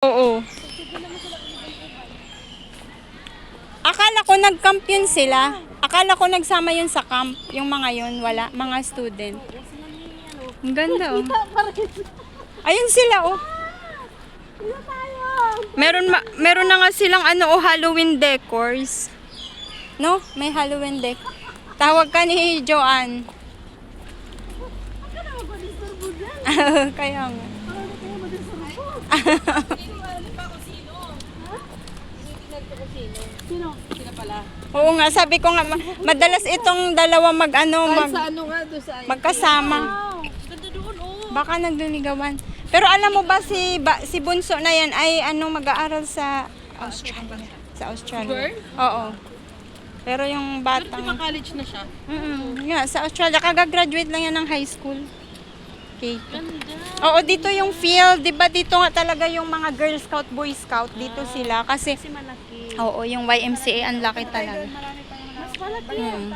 Oo. Akala ko nag-camp yun sila. Akala ko nagsama yun sa camp. Yung mga yun, wala. Mga student. Ang ganda, oh. Ayun sila, oh. Meron na nga silang Halloween decors. No? May Halloween deck. Tawag ka ni Joanne. Kaya nga. Sino? Sino pala? Oo nga, sabi ko nga, madalas itong dalawa magkasama. Ganda doon, oh. Baka nagliligawan. Pero alam mo ba si Bunso na yan ay mag-aaral sa Australia. Sa Australia. Girl? Oo. Pero yung Pero di batang... ba college na siya? Yeah, sa Australia. Kagagraduate lang yan ng high school. Okay. Ganda. Oo, dito yung field. Diba dito nga talaga yung mga Girl Scout, Boy Scout. Dito sila. Kasi, Kasi malaki. oo, yung YMCA, ang laki talaga. Mas malaki yan.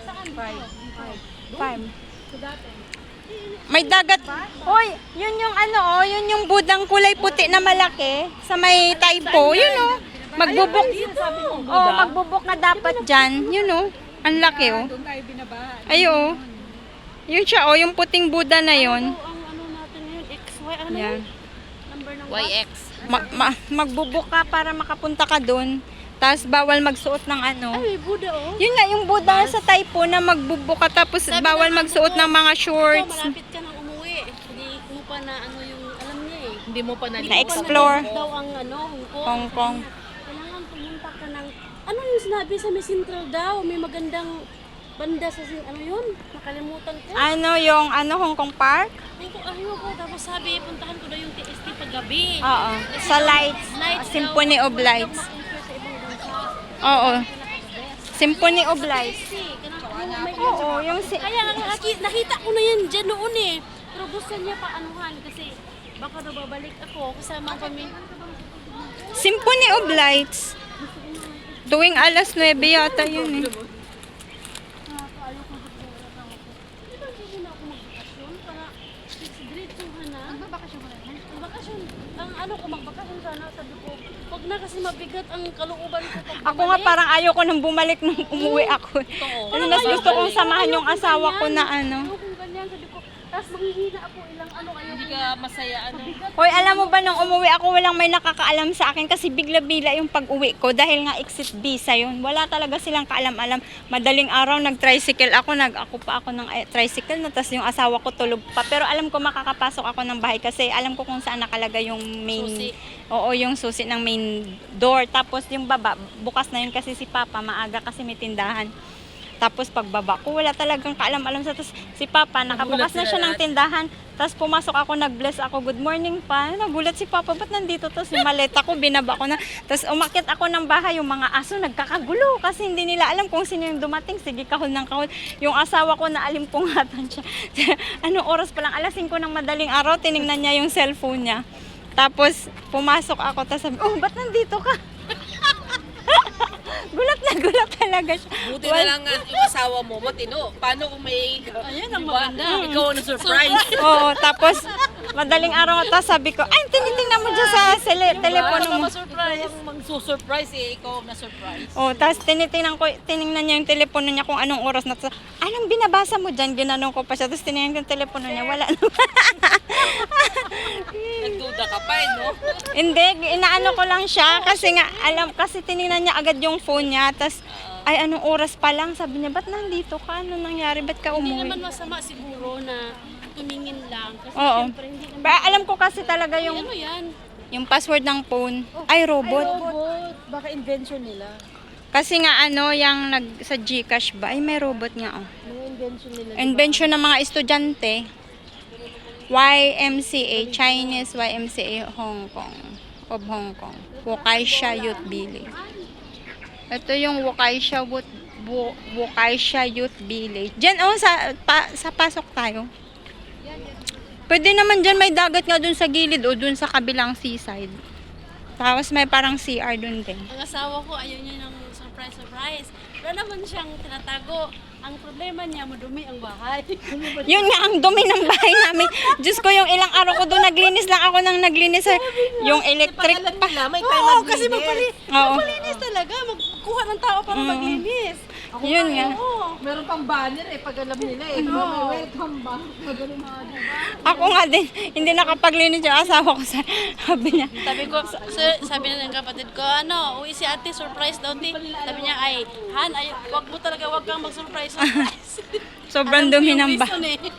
Saan? 5. May dagat. Hoy, yun yung yun yung budang kulay puti na malaki sa may typo. Yun oh. Magbubok. Oh, magbubok na dapat diyan. Yun oh. Ang laki oh. Doon tayo binabahan. Ay oh. Yun siya oh, yung puting Buddha na yun. Ang natin ngayon, XY, ano Yan. yun? Number ng YX. Magbubok ka para makapunta ka doon. Tapos bawal magsuot ng Ay, Buddha, oh. Yun nga, yung Buddha sa typo na magbubok ka tapos bawal magsuot ng mga shorts. Ikaw, malapit ka nang umuwi. Hindi mo pa na yung alam niya eh. Hindi mo pa Na-explore. Daw ang Hong Kong. Kailangan pumunta ka ng... Ano yung sinabi sa May Central daw? May magandang banda sa... yun? Nakalimutan ko. Yung Hong Kong Park? Ayoko. Tapos sabi, puntahan ko daw yung TST paggabi. Oo. Sa lights. Symphony of Lights. Oo. Symphony of Lights. Oo, yung Kaya nakita ko na yan dyan noon eh. Pero gusto niya pa anuhan kasi baka daw babalik ako kasama kami. Symphony of Lights. Tuwing alas 9 yata yun eh. Magbakasyon sana, sabi ko, wag na kasi mabigat ang kalooban ko. Ako nga parang ayoko nang bumalik nung umuwi ako. Mas gusto kong samahan yung asawa ko na Kung ganyan, sabi ko, tapos manghihina ako ilang Hindi ka masaya Hoy, alam mo ba nung umuwi ako walang may nakakaalam sa akin kasi bigla-bigla yung pag-uwi ko dahil nga exit visa yun. Wala talaga silang kaalam-alam. Madaling araw nag-tricycle ako, ako ng tricycle na tapos yung asawa ko tulog pa. Pero alam ko makakapasok ako ng bahay kasi alam ko kung saan nakalagay yung main Susi. Oo, yung susi ng main door. Tapos yung baba, bukas na yun kasi si Papa maaga kasi may tindahan. Tapos pagbaba ko, wala talagang kaalam-alam sa tapos si Papa, nakabukas na siya ng tindahan. Tapos pumasok ako, nag-bless ako, good morning pa. Nagulat si Papa, ba't nandito? Tapos yung maleta ko, binaba ko na. Tapos umakyat ako ng bahay, yung mga aso nagkakagulo kasi hindi nila alam kung sino yung dumating. Sige, kahol ng kahol. Yung asawa ko na alimpungatan siya. Anong oras pa lang? Alas 5 ng madaling araw, tiningnan niya yung cellphone niya. Tapos pumasok ako, tapos sabi, oh, ba't nandito ka? Gulat na gulat talaga siya. Buti na lang yung asawa mo, matino. Paano kung may... Ayun ang Diba? maganda. Ikaw na surprise. Oo, tapos madaling araw ito, sabi ko, ay, tinitingnan mo dyan sa telepono mo. Surprise. Magsusurprise ikaw na surprise. Oh, tapos tiningnan niya yung telepono niya kung anong oras na. Anong binabasa mo dyan? Ginanong ko pa siya. Tapos tiningnan ko yung telepono niya. Wala naman. Nagduda ka pa no? Hindi, inaano ko lang siya. Kasi nga, kasi tiningnan niya agad yung phone niya. Tapos, ay, anong oras pa lang? Sabi niya, ba't nandito ka? Ano nangyari? Ba't ka Hindi umuwi? naman masama siguro na tumingin lang. Kasi Oo. syempre hindi naman... Pero alam ko kasi talaga yung Ano yan? password ng phone. Ay, robot. Baka invention nila. Kasi nga yung sa GCash ba? Ay, may robot nga. Oh. Mga invention nila. Invention ng mga estudyante. YMCA, Chinese YMCA Hong Kong. Of Hong Kong. Wokaisha Youth Village. Ito yung Wokaisha Youth Village. Diyan, sa pasok tayo. Pwede naman dyan, may dagat nga dun sa gilid o dun sa kabilang seaside. Tapos may parang CR dun din. Ang asawa ko, ayaw niya ng sa surprise. Wala naman siyang tinatago. Ang problema niya, madumi ang bahay. Yun nga, ang dumi ng bahay namin. Diyos ko, yung ilang araw ko doon, naglinis lang ako ng naglinis. Yung electric Pangalan pa. nila, may time Oo, maglinis. kasi Oo. magpalinis talaga. Magkuha ng tao para maglinis. Yun nga. Oo. Meron pang banner pag alam nila Oo. Welcome back. Magaling mga diba? Ako nga din, hindi nakapaglinis yung asawa ko sa sabi niya. Sabi na ng kapatid ko, uwi si ate, surprise daw, ti. Sabi niya, Han, wag mo talaga, wag kang mag-surprise. Sobrang dumi ng bahay. bahay.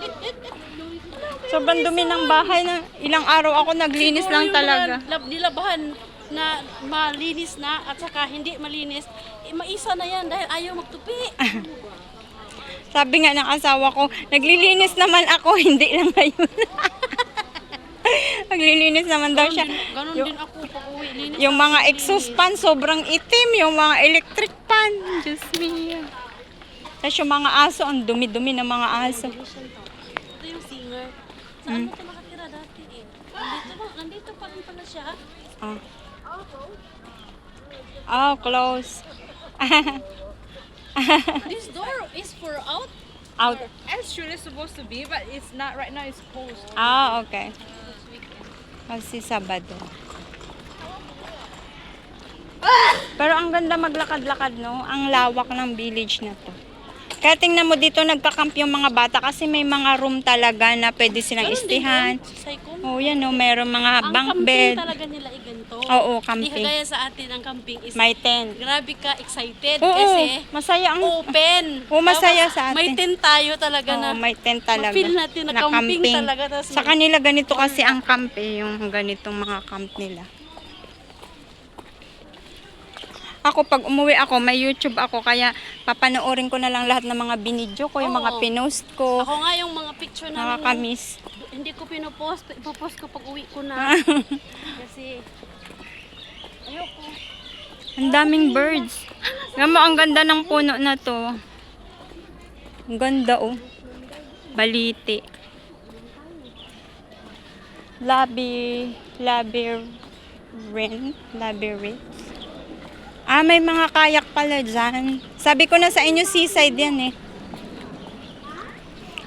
Sobrang dumi ng bahay na ilang araw ako naglinis lang talaga. Nilabahan na malinis na at saka hindi malinis, maisa na yan dahil ayaw magtupi. Sabi nga ng asawa ko, naglilinis naman ako, hindi lang ngayon. Naglilinis naman daw siya. Ganon din ako pag uwi. Linis Yung mga exhaust fan, sobrang itim. Yung mga electric fan. Diyos me. Tapos yung mga aso, ang dumi-dumi ng mga aso. Ito yung singer. Saan ito nakatira dati eh? Nandito pa rin pala siya. Oh, oh close. This door is for out. Out. Actually supposed to be, but it's not right now. It's closed. Ah, okay. Kasi Sabado. Pero ang ganda maglakad-lakad, no? Ang lawak ng village na to. Kaya tingnan mo dito, nagkakamp yung mga bata kasi may mga room talaga na pwede silang istihan. Psycho. Oh, yan, no? Mayroong mga Ang bunk camping bed. talaga nila ganito. Oo, Hindi camping. kagaya sa atin, ang camping is May tent. grabe ka excited Oo, kasi masaya ang... open. Oo, masaya Tapos, sa atin. May tent tayo talaga Oo, na. may tent talaga. Ma-feel natin na camping talaga, tas Sa may- kanila ganito kasi ang camp eh, yung ganitong mga camp nila. Ako pag umuwi ako, may YouTube ako kaya papanoorin ko na lang lahat ng mga binidyo ko, yung mga Oo. pinost ko. Ako nga yung mga picture namin. Nakakamiss. Hindi ko pinopost. Ipopost ko pag uwi ko na. Kasi ayoko. Ang daming birds. Alam mo, ang ganda ng puno na to. Ang ganda oh. Baliti. Labyrinth. Ah, may mga kayak pala dyan. Sabi ko na sa inyo, seaside yan eh.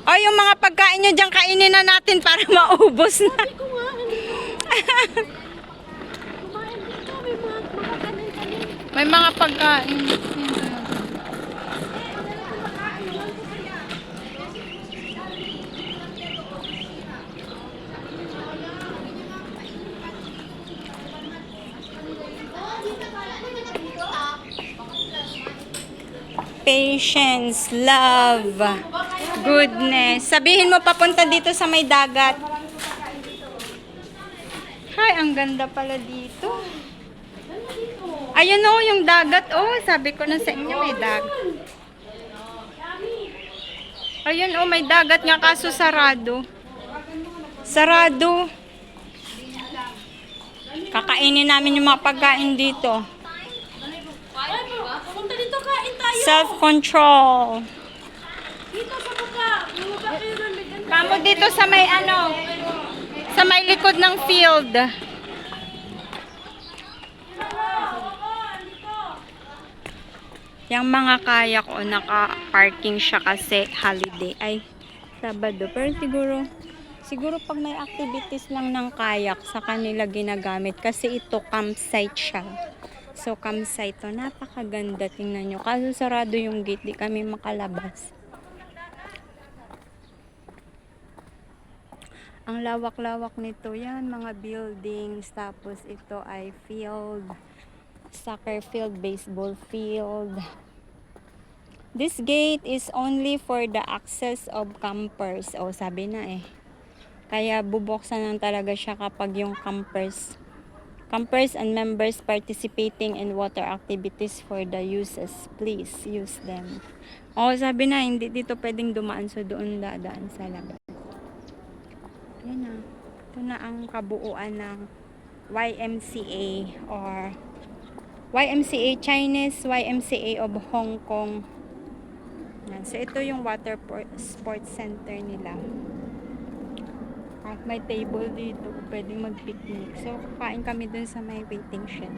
Oh, yung mga pagkain nyo dyan, kainin na natin para maubos na. Sabi ko nga, kumain dito. May mga kanin-kanin. May mga pagkain. Patience, love, goodness. Sabihin mo papunta dito sa may dagat. Hay, ang ganda pala dito. Ayun oh, yung dagat. Oh, sabi ko na sa inyo may dagat. Ayun oh, may dagat nga kaso sarado. Sarado. Kakainin namin yung mga pagkain dito. Punta dito, kain tayo. Self-control. Dito sa buka. Buka kayo doon. May ganda. Kamo dito sa may ano, sa may likod ng field. Yung mga kayak o naka-parking siya kasi holiday. Ay, Sabado. Pero siguro pag may activities lang ng kayak sa kanila ginagamit kasi ito campsite siya. So campsite to, napakaganda, tingnan nyo. Kaso sarado yung gate, di kami makalabas. Ang lawak-lawak nito, yan, mga buildings. Tapos ito ay field, soccer field, baseball field. This gate is only for the access of campers. O, sabi na eh. Kaya bubuksan lang talaga siya kapag yung campers and members participating in water activities for the uses, please use them. O, sabi na, hindi dito pwedeng dumaan, so doon dadaan sa labas. Yan na. Ito na ang kabuuan ng YMCA or YMCA Chinese YMCA of Hong Kong. Yan. So ito yung water sports center nila. At may table dito, pwedeng mag-picnic. So kakain kami dun sa may waiting shed.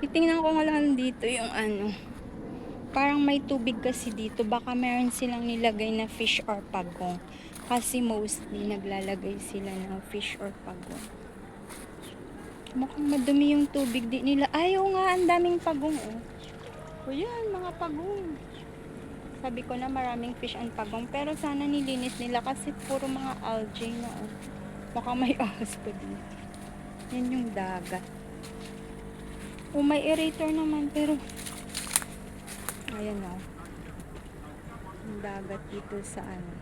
Titingnan ko nga lang dito yung ano. Parang may tubig kasi dito. Baka meron silang nilagay na fish or pagong. Kasi mostly naglalagay sila ng fish or pagong. Mukhang madumi yung tubig di nila. Ayaw nga, ang daming pagong oh. O yan, mga pagong. Sabi ko na maraming fish and pagong. Pero sana nilinis nila kasi puro mga algae na oh. Mukhang may ahas pa dito. Yan yung dagat. O may aerator naman pero ayan o. Yung dagat dito sa ano.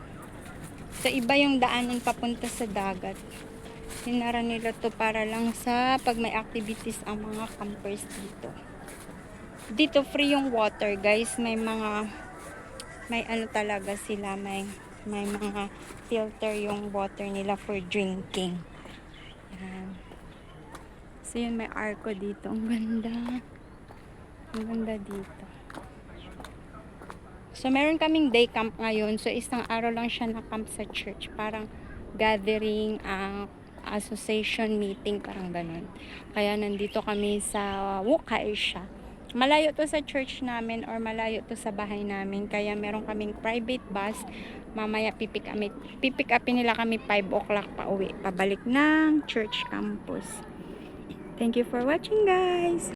Sa iba yung daanan papunta sa dagat. Hinara nila to para lang sa pag may activities ang mga campers dito. Dito free yung water guys. May ano talaga sila. May mga filter yung water nila for drinking. Yan. So yun, may arko dito. Ang ganda. Ang ganda dito. So, meron kaming day camp ngayon. So, isang araw lang siya na camp sa church. Parang gathering, association meeting, parang ganun. Kaya nandito kami sa Wukay siya. Malayo to sa church namin or malayo to sa bahay namin. Kaya meron kaming private bus. Mamaya pipick upin nila kami 5 o'clock pa uwi. Pabalik ng church campus. Thank you for watching guys!